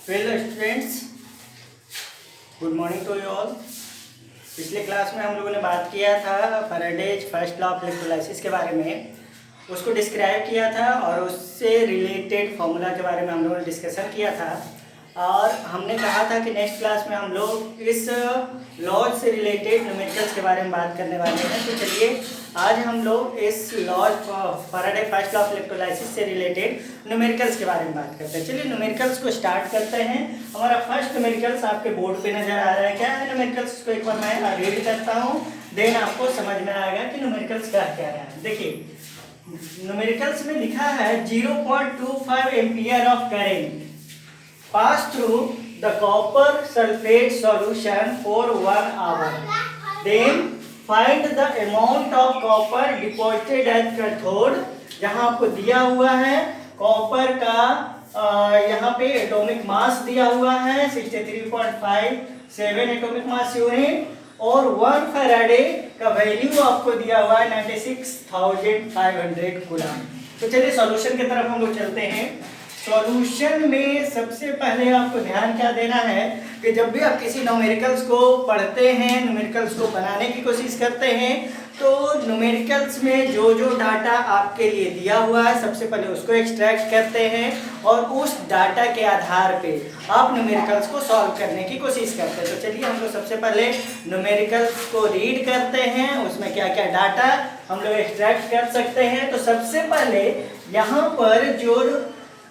Well students, good morning to you all. पिछले class में हम लोगों ने बात किया था Faraday's first law of electrolysis के बारे में, उसको डिस्क्राइब किया था और उससे रिलेटेड फॉर्मूला के बारे में हम लोगों ने डिस्कशन किया था। और हमने कहा था कि नेक्स्ट क्लास में हम लोग इस लॉज से रिलेटेड न्यूमेरिकल्स के बारे में बात करने वाले हैं। तो चलिए आज हम लोग इस laws Faraday first law of electrolysis से रिलेटेड न्यूमेरिकल्स के बारे में बात करते हैं। चलिए न्यूमेरिकल्स को स्टार्ट करते हैं। हमारा फर्स्ट न्यूमेरिकल्स आपके बोर्ड पे नजर आ रहा है। क्या है न्यूमेरिकल्स को एक बार मैं रीड करता हूँ, देन आपको समझ में आएगा कि न्यूमेरिकल्स क्या क्या है। देखिए न्यूमेरिकल्स में लिखा है 0.25 ampere of current pass through the copper sulfate solution for 1 hour. Then find the amount of copper deposited at cathode. जहाँ आपको दिया हुआ है कॉपर का यहाँ पे एटॉमिक मास दिया हुआ है 63.57 एटॉमिक मास यूनिट और 1 फैराडे का वैल्यू आपको दिया हुआ है 96,500 कूलम। तो चलिए सॉल्यूशन की तरफ हम लोग चलते हैं। सॉल्यूशन में सबसे पहले आपको ध्यान क्या देना है कि जब भी आप किसी न्यूमेरिकल्स को पढ़ते हैं, न्यूमेरिकल्स को बनाने की कोशिश करते हैं, तो न्यूमेरिकल्स में जो जो डाटा आपके लिए दिया हुआ है सबसे पहले उसको एक्सट्रैक्ट करते हैं और उस डाटा के आधार पे आप न्यूमेरिकल्स को सॉल्व करने की कोशिश करते हैं। तो चलिए हम लोग सबसे पहले न्यूमेरिकल्स को रीड करते हैं, उसमें क्या क्या डाटा हम लोग एक्सट्रैक्ट कर सकते हैं। तो सबसे पहले यहाँ पर जो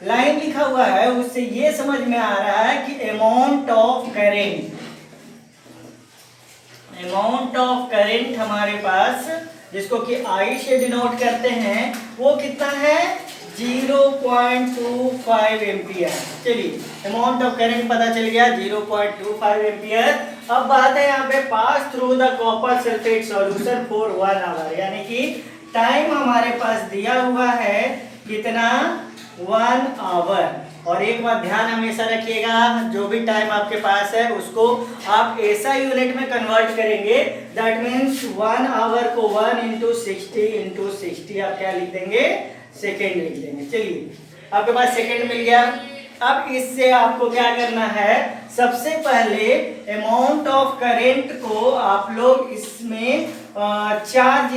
लाइन लिखा हुआ है उससे ये समझ में आ रहा है कि अमाउंट ऑफ करेंट हमारे पास, जिसको कि I से डिनोट करते हैं, वो कितना है 0.25 एम्पियर। चलिए अमाउंट ऑफ करेंट पता चल गया 0.25 एम्पियर। अब बात है यहाँ पे pass through the copper sulphate solution for 1 hour, यानी कि टाइम हमारे पास दिया हुआ है कितना 1 आवर। और एक बात ध्यान हमेशा रखिएगा, जो भी टाइम आपके पास है उसको आप ऐसा यूनिट में कन्वर्ट करेंगे, दैट मीन्स 1 आवर को 1 × 60 आप क्या लिख देंगे, सेकेंड लिख देंगे। चलिए आपके पास सेकेंड मिल गया। अब इससे आपको क्या करना है, सबसे पहले अमाउंट ऑफ करेंट को आप लोग इसमें चार्ज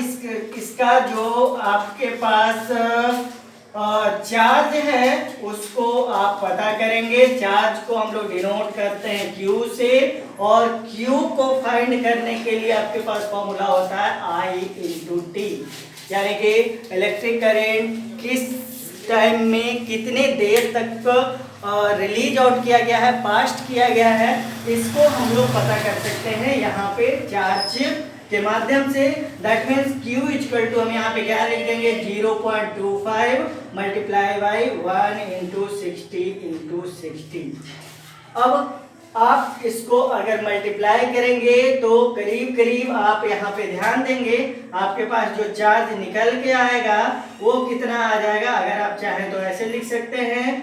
इसका जो आपके पास चार्ज है उसको आप पता करेंगे। चार्ज को हम लोग डिनोट करते हैं Q से, और Q को फाइंड करने के लिए आपके पास फॉर्मूला होता है I × T, यानी कि इलेक्ट्रिक करंट किस टाइम में कितने देर तक रिलीज आउट किया गया है, पास्ट किया गया है, इसको हम लोग पता कर सकते हैं यहाँ पे चार्ज के माध्यम से। दैट मीन्स Q = हम यहाँ पे क्या लिख देंगे 0.25 मल्टीप्लाई बाई 1 × 60 × 60। अब आप इसको अगर मल्टीप्लाई करेंगे तो करीब करीब आप यहाँ पे ध्यान देंगे, आपके पास जो चार्ज निकल के आएगा वो कितना आ जाएगा। अगर आप चाहें तो ऐसे लिख सकते हैं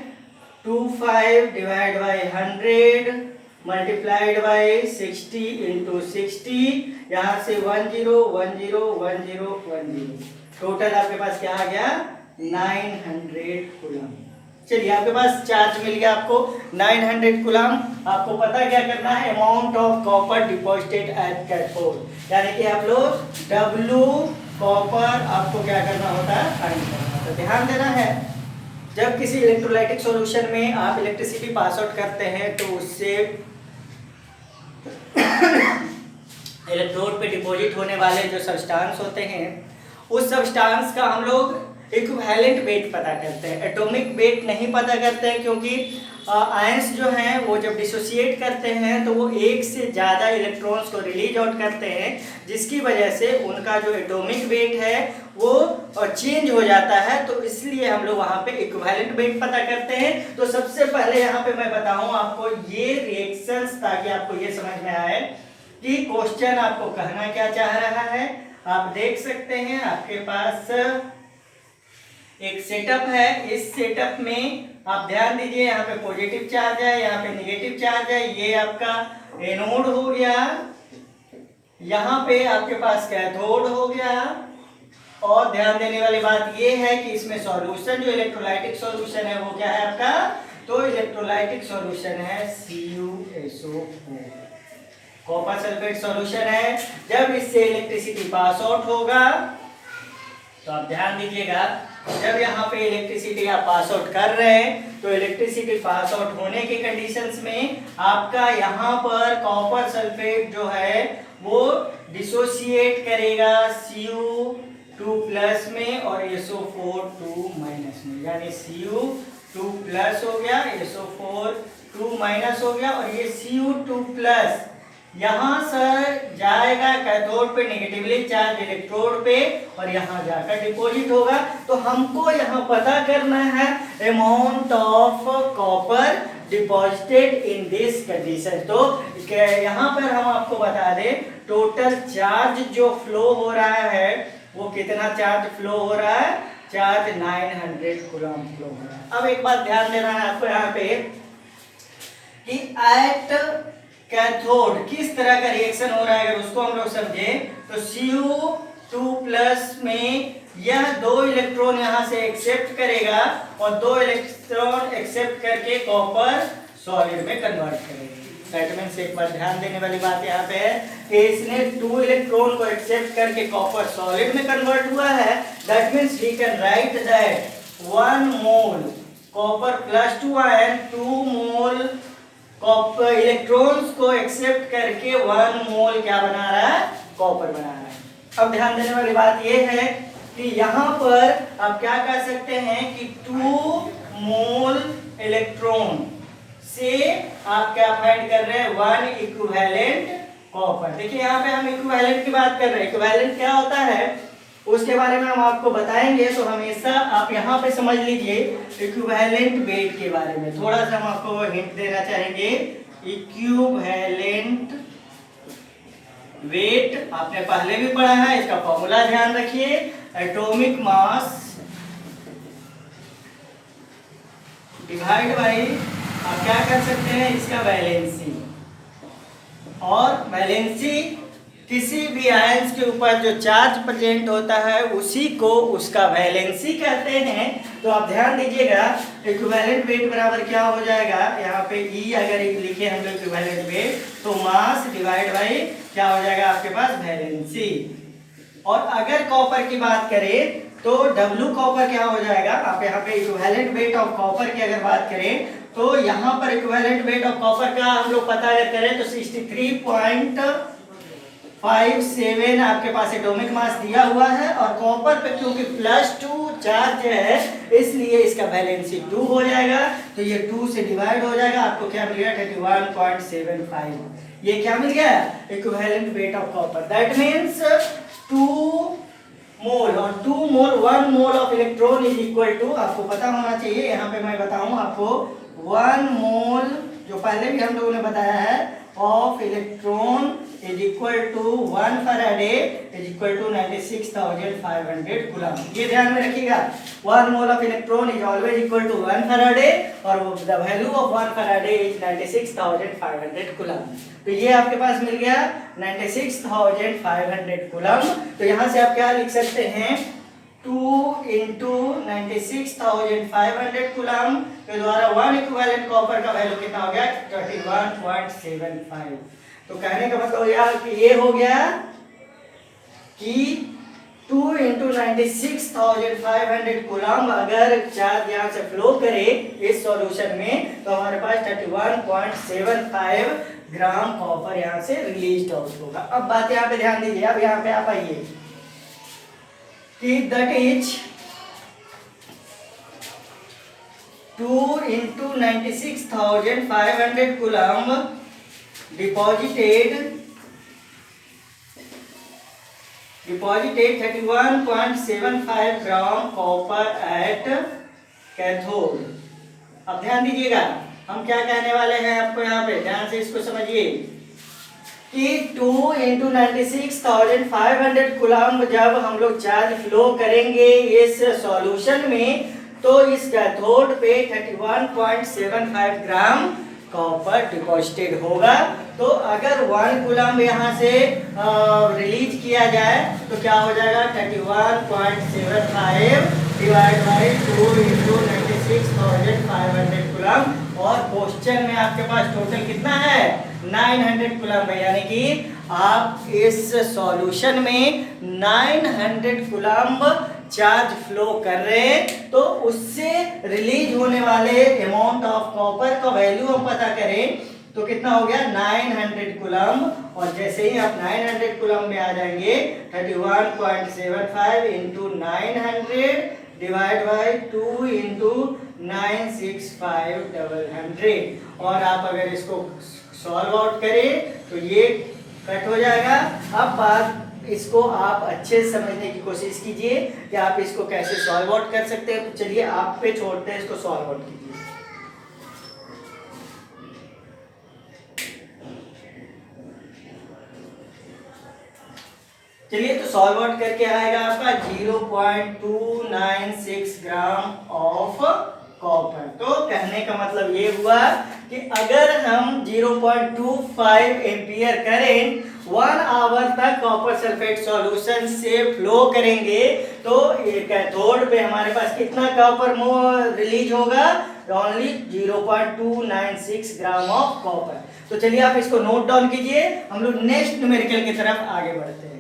25 डिवाइड बाई 100 मल्टीप्लाइड बाई 60 × 60, यहाँ से 10 10 10 10, टोटल आपके पास क्या आ गया 900 कूलम। चलिए आपके पास चार्ज मिल गया आपको 900 कूलम। आपको पता क्या करना है, amount of copper deposited at cathode, यानी कि आप लोग W कॉपर आपको क्या करना होता है, फाइंड करना होता है। ध्यान देना है, जब किसी इलेक्ट्रोलाइटिक सॉल्यूशन में आप इलेक्ट्रिसिटी पास आउट करते हैं तो उससे इलेक्ट्रोड पे डिपॉजिट होने वाले जो सब्सटेंस होते हैं, उस सब्सटेंस का हम लोग इक्विवेलेंट वेट पता करते हैं, एटॉमिक वेट नहीं पता करते हैं, क्योंकि आयंस जो हैं वो जब डिसोसिएट करते हैं तो वो एक से ज़्यादा इलेक्ट्रॉन्स को रिलीज आउट करते हैं, जिसकी वजह से उनका जो एटॉमिक वेट है वो चेंज हो जाता है। तो इसलिए हम लोग वहाँ पे इक्विवेलेंट वेट पता करते हैं। तो सबसे पहले यहाँ पे मैं बताऊँ आपको ये रिएक्शंस, ताकि आपको ये समझ में आए कि क्वेश्चन आपको कहना क्या चाह रहा है। आप देख सकते हैं आपके पास एक सेटअप है, इस सेटअप में आप ध्यान दीजिए, यहाँ पे पॉजिटिव चार्ज है, यहाँ पे नेगेटिव चार्ज है, ये आपका एनोड हो गया, यहाँ पे आपके पास कैथोड हो गया, और ध्यान देने वाली बात ये है कि इसमें सॉल्यूशन जो इलेक्ट्रोलाइटिक सॉल्यूशन है वो क्या है आपका, तो इलेक्ट्रोलाइटिक सॉल्यूशन है CuSO4, कॉपर सल्फेट सॉल्यूशन है। जब इससे इलेक्ट्रिसिटी पास आउट होगा तो आप ध्यान दीजिएगा, जब यहाँ पे इलेक्ट्रिसिटी आप पास आउट कर रहे हैं तो इलेक्ट्रिसिटी पास आउट होने के कंडीशंस में आपका यहाँ पर कॉपर सल्फेट जो है वो डिसोसिएट करेगा Cu2+ में और SO4 2- में, यानी Cu2+ हो गया, SO4 2- हो गया, और ये Cu2+ यहाँ से जाएगा कैथोड पे नेगेटिवली चार्ज इलेक्ट्रोड पे और यहाँ जाकर डिपॉजिट होगा। तो हमको यहाँ पता करना है amount of copper deposited in this condition. तो यहाँ पर हम आपको बता दें टोटल चार्ज जो फ्लो हो रहा है वो कितना चार्ज फ्लो हो रहा है, चार्ज 900 कूलम फ्लो हो रहा है। अब एक बात ध्यान देना है आपको यहाँ पे कि एट कैथोड किस तरह का रिएक्शन हो रहा है, अगर उसको हम लोग समझे तो Cu2+ में यह 2 इलेक्ट्रॉन यहाँ से एक्सेप्ट करेगा और 2 इलेक्ट्रॉन एक्सेप्ट करके कॉपर सॉलिड में कन्वर्ट करेगा। दैट मींस एक बार ध्यान देने वाली बात यहाँ पे है कि इसने 2 इलेक्ट्रॉन को एक्सेप्ट करके कॉपर सॉलिड में कन्वर्ट हुआ है। That means we can write that 1 mole copper +2 ion 2 mole copper electrons को एक्सेप्ट करके 1 मोल क्या बना रहा है, कॉपर बना रहा है। अब ध्यान देने वाली बात यह है कि यहाँ पर आप क्या कह सकते हैं कि 2 मोल इलेक्ट्रॉन से आप क्या फाइंड कर रहे हैं, 1 इक्विवेलेंट कॉपर। देखिए यहाँ पे हम इक्विवेलेंट की बात कर रहे हैं, इक्विवेलेंट क्या होता है उसके बारे में हम आपको बताएंगे। तो हमेशा आप यहाँ पे समझ लीजिए इक्विवेलेंट वेट के बारे में थोड़ा सा हम आपको हिंट देना चाहेंगे। इक्विवेलेंट वेट आपने पहले भी पढ़ा है, इसका फॉर्मूला ध्यान रखिए, एटॉमिक मास डिवाइड बाई आप क्या कर सकते हैं इसका वैलेंसी, और वैलेंसी किसी भी आयंस के ऊपर जो चार्ज प्रेजेंट होता है उसी को उसका वैलेंसी कहते हैं। तो आप ध्यान दीजिएगा इक्विवेलेंट वेट बराबर क्या हो जाएगा, यहाँ पे E अगर लिखे हम लोग इक्विवेलेंट वेट तो मास डिवाइड बाई क्या हो जाएगा आपके पास वैलेंसी। और अगर कॉपर की बात करें तो W कॉपर क्या हो जाएगा, आप यहाँ पे इक्विवेलेंट वेट ऑफ कॉपर की अगर बात करें तो यहाँ पर इक्विवेलेंट वेट ऑफ कॉपर का हम लोग पता अगर करें तो 63.57 आपके पास एटॉमिक मास दिया हुआ है, और कॉपर पे क्योंकि +2 चार्ज है इसलिए इसका वैलेंसी 2 हो जाएगा। तो ये 2 से डिवाइड हो जाएगा, आपको क्या मिल गया 31.75। ये क्या मिल गया equivalent weight of copper. That means 2 mole और 2 mole 1 mole of electron is equal to, आपको पता होना चाहिए यहाँ पे मैं बताऊं आपको 1 मोल जो पहले भी हम लोगों ने बताया है of electron is equal to 1 faraday is equal to 96,500 coulomb. ये ध्यान में रखिएगा 1 mole of electron is always equal to 1 faraday और the value of 1 faraday is 96,500 coulomb. तो ये आपके पास मिल गया 96,500 कूलम। तो यहाँ से आप क्या लिख सकते हैं 2 into 96,500 कूलम के द्वारा 1 इक्विवेलेंट कॉपर का वैल्यू कितना हो गया 31.75। तो कहने का मतलब यार कि ये हो गया कि 2 into 96,500 कूलम अगर चार्ज यहाँ से फ्लो करे इस सॉल्यूशन में तो हमारे पास 31.75 ग्राम कॉपर यहाँ से रिलीज आउट होगा। अब बात यहाँ पे ध्यान दीजिए, अब यहाँ पे आप आइए कि that is 2 into 96,500 coulomb deposited 31.75 gram copper at cathode. अब ध्यान दीजिएगा हम क्या कहने वाले हैं आपको, यहाँ पे ध्यान से इसको समझिए कि 2 into 96,500 कूलम जब हम लोग चार्ज फ्लो करेंगे इस सॉल्यूशन में तो इस कैथोड पे 31.75 ग्राम कॉपर डिपॉजिटेड होगा। तो अगर 1 कूलम यहाँ से रिलीज किया जाए तो क्या हो जाएगा 31.75 डिवाइड बाई 2 इंटू 96,500 कूलम। और क्वेश्चन में आपके पास टोटल कितना है 900 कूलम है, यानी कि आप इस सॉल्यूशन में 900 कूलम चार्ज फ्लो कर रहे हैं, तो उससे रिलीज होने वाले अमाउंट ऑफ कॉपर का वैल्यू हम पता करें तो कितना हो गया 900 कूलम। और जैसे ही आप 900 कूलम में आ जाएंगे 31.75 इंटू 900 डिवाइड बाई 2 इंटू 96500। और आप अगर इसको सॉल्व आउट करें तो ये कट हो जाएगा। अब बात इसको आप अच्छे से समझने की कोशिश कीजिए कि आप इसको कैसे सॉल्व आउट कर सकते हैं। तो चलिए आप पे छोड़ते हैं, इसको सॉल्व आउट कीजिए। चलिए तो सॉल्व आउट करके आएगा आपका 0.296 ग्राम ऑफ कॉपर। तो कहने का मतलब ये हुआ कि अगर हम 0.25 एम्पियर करेंट 1 आवर तक कॉपर सल्फेट सॉल्यूशन से फ्लो करेंगे तो कैथोड पे हमारे पास कितना कॉपर रिलीज होगा ओनली 0.296 ग्राम ऑफ कॉपर। तो चलिए आप इसको नोट डाउन कीजिए, हम लोग नेक्स्ट न्यूमेरिकल की तरफ आगे बढ़ते हैं।